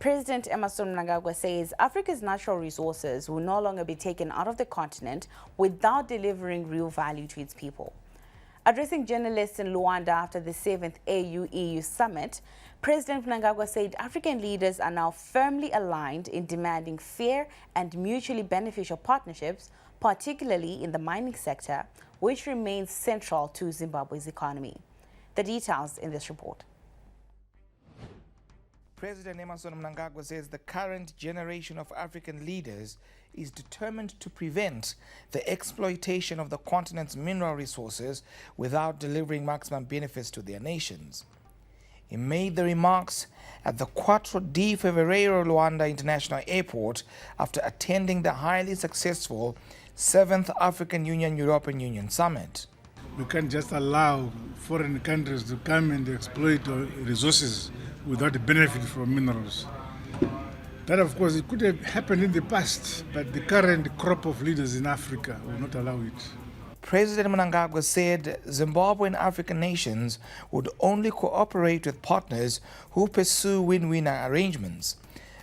President Emmerson Mnangagwa says Africa's natural resources will no longer be taken out of the continent without delivering real value to its people. Addressing journalists in Luanda after the 7th AU-EU summit, President Mnangagwa said African leaders are now firmly aligned in demanding fair and mutually beneficial partnerships, particularly in the mining sector, which remains central to Zimbabwe's economy. The details in this report. President Emmerson Mnangagwa says the current generation of African leaders is determined to prevent the exploitation of the continent's mineral resources without delivering maximum benefits to their nations. He made the remarks at the 4 di Fevereiro Luanda International Airport after attending the highly successful 7th African Union-European Union Summit. We can't just allow foreign countries to come and exploit our resources without benefit from minerals. That, of course, it could have happened in the past, but the current crop of leaders in Africa will not allow it. President Mnangagwa said Zimbabwe and African nations would only cooperate with partners who pursue win-win arrangements.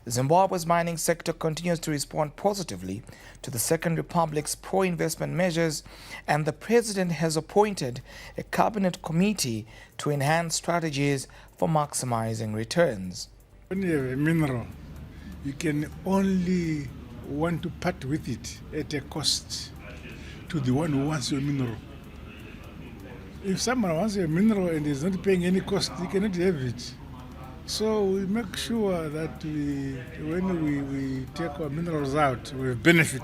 Zimbabwe's mining sector continues to respond positively to the Second Republic's pro-investment measures, and the president has appointed a cabinet committee to enhance strategies for maximizing returns. When you have a mineral, you can only want to part with it at a cost to the one who wants your mineral. If someone wants your mineral and is not paying any cost, you cannot have it. So we make sure that when we take our minerals out, we benefit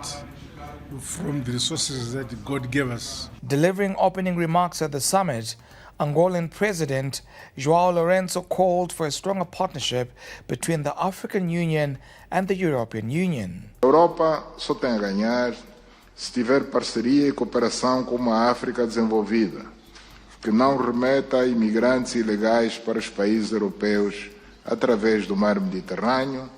from the resources that God gave us. Delivering opening remarks at the summit, Angolan President João Lourenço called for a stronger partnership between the African Union and the European Union. A Europa só tem a ganhar se tiver parceria e cooperação com uma África desenvolvida, que não remeta imigrantes ilegais para os países europeus através do mar Mediterrâneo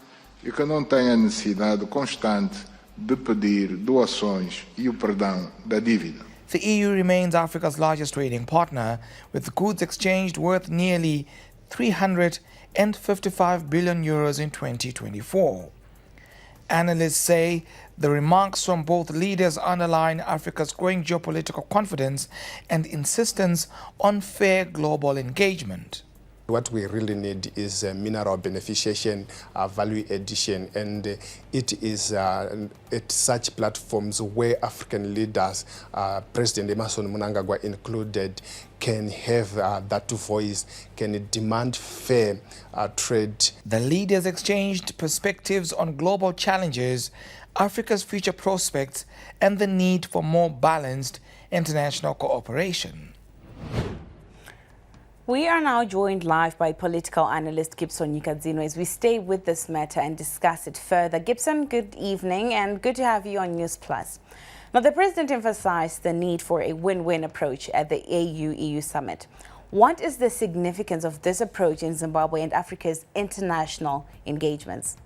e que não tenha necessidade constante de pedir doações e o perdão da dívida. The EU remains Africa's largest trading partner, with goods exchanged worth nearly 355 billion euros in 2024. Analysts say the remarks from both leaders underline Africa's growing geopolitical confidence and insistence on fair global engagement. What we really need is mineral beneficiation, value addition, and it is at such platforms where African leaders, President Emmerson Mnangagwa included, can have that voice, can demand fair trade. The leaders exchanged perspectives on global challenges, Africa's future prospects, and the need for more balanced international cooperation. We are now joined live by political analyst Gibson Nyikadzino as we stay with this matter and discuss it further. Gibson, good evening and good to have you on News Plus. Now, the president emphasized the need for a win-win approach at the AU-EU summit. What is the significance of this approach in Zimbabwe and Africa's international engagements?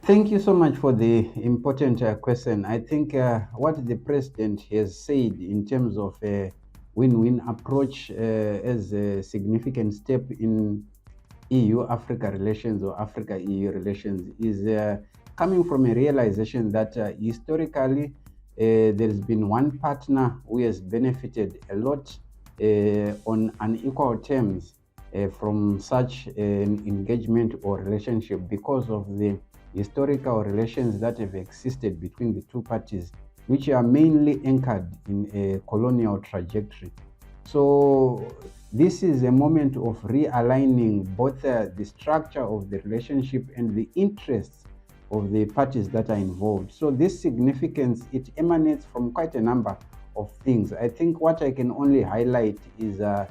Thank you so much for the important question. I think what the president has said in terms of a win-win approach as a significant step in EU-Africa relations or Africa-EU relations is coming from a realization that historically there's been one partner who has benefited a lot on unequal terms from such an engagement or relationship because of the historical relations that have existed between the two parties, which are mainly anchored in a colonial trajectory. So this is a moment of realigning both the structure of the relationship and the interests of the parties that are involved. So this significance, it emanates from quite a number of things. I think what I can only highlight is that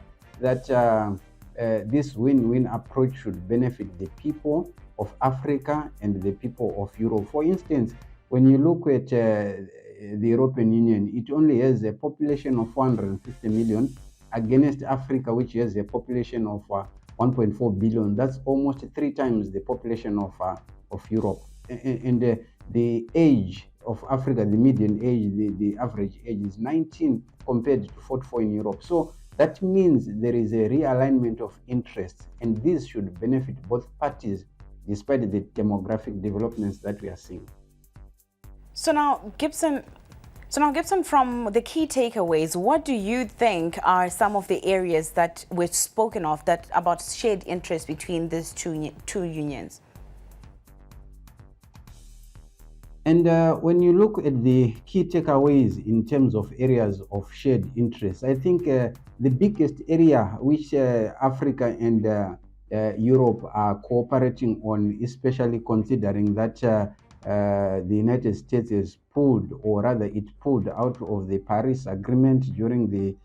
this win-win approach should benefit the people of Africa and the people of Europe. For instance, when you look at the European Union, it only has a population of 450 million against Africa, which has a population of 1.4 billion. That's almost 3 times the population of Europe. And the age of Africa, the median age, the average age is 19 compared to 44 in Europe. So That means there is a realignment of interests, and this should benefit both parties despite the demographic developments that we are seeing. So now, Gibson, from the key takeaways, what do you think are some of the areas that were spoken of that about shared interest between these two unions? And when you look at the key takeaways in terms of areas of shared interest, I think the biggest area which Africa and Europe are cooperating on, especially considering that the United States has pulled, or rather it pulled out of the Paris Agreement during the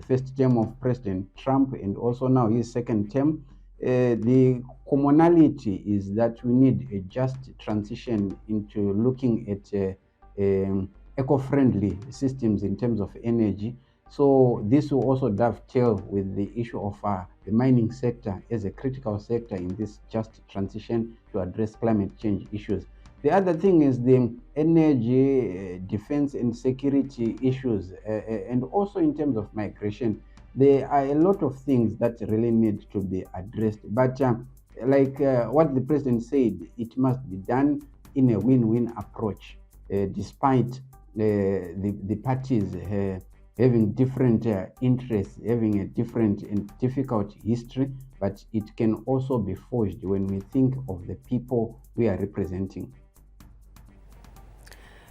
first term of President Trump and also now his second term. The commonality is that we need a just transition into looking at eco-friendly systems in terms of energy. So this will also dovetail with the issue of the mining sector as a critical sector in this just transition to address climate change issues. The other thing is the energy, defense and security issues, and also in terms of migration. There are a lot of things that really need to be addressed. But like what the president said, it must be done in a win-win approach, despite the parties having different interests, having a different and difficult history, but it can also be forged when we think of the people we are representing.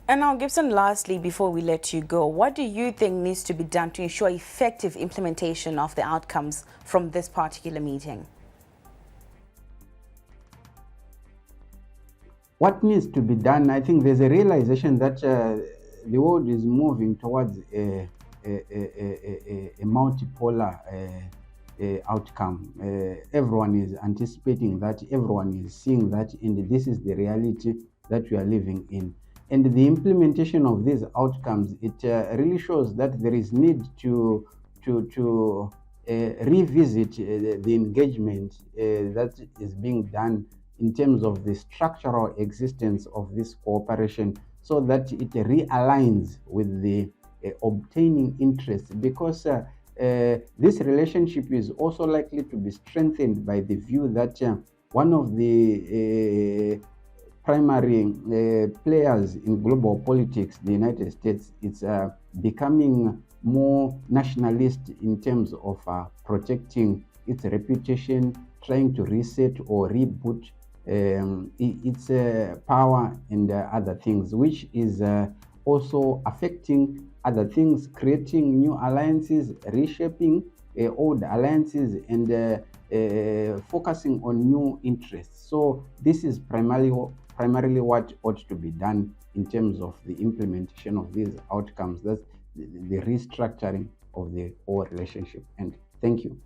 And now, Gibson, lastly, before we let you go, what do you think needs to be done to ensure effective implementation of the outcomes from this particular meeting? What needs to be done? I think there's a realization that the world is moving towards a multipolar outcome. Everyone is anticipating that, everyone is seeing that, and this is the reality that we are living in. And the implementation of these outcomes, it really shows that there is need to revisit the engagement that is being done in terms of the structural existence of this cooperation, so that it realigns with the obtaining interests, because this relationship is also likely to be strengthened by the view that one of the primary players in global politics, the United States, is becoming more nationalist in terms of protecting its reputation, trying to reset or reboot its power and other things, which is also affecting other things, creating new alliances, reshaping old alliances, and focusing on new interests. So this is primarily what ought to be done in terms of the implementation of these outcomes. That's the restructuring of the whole relationship. And thank you.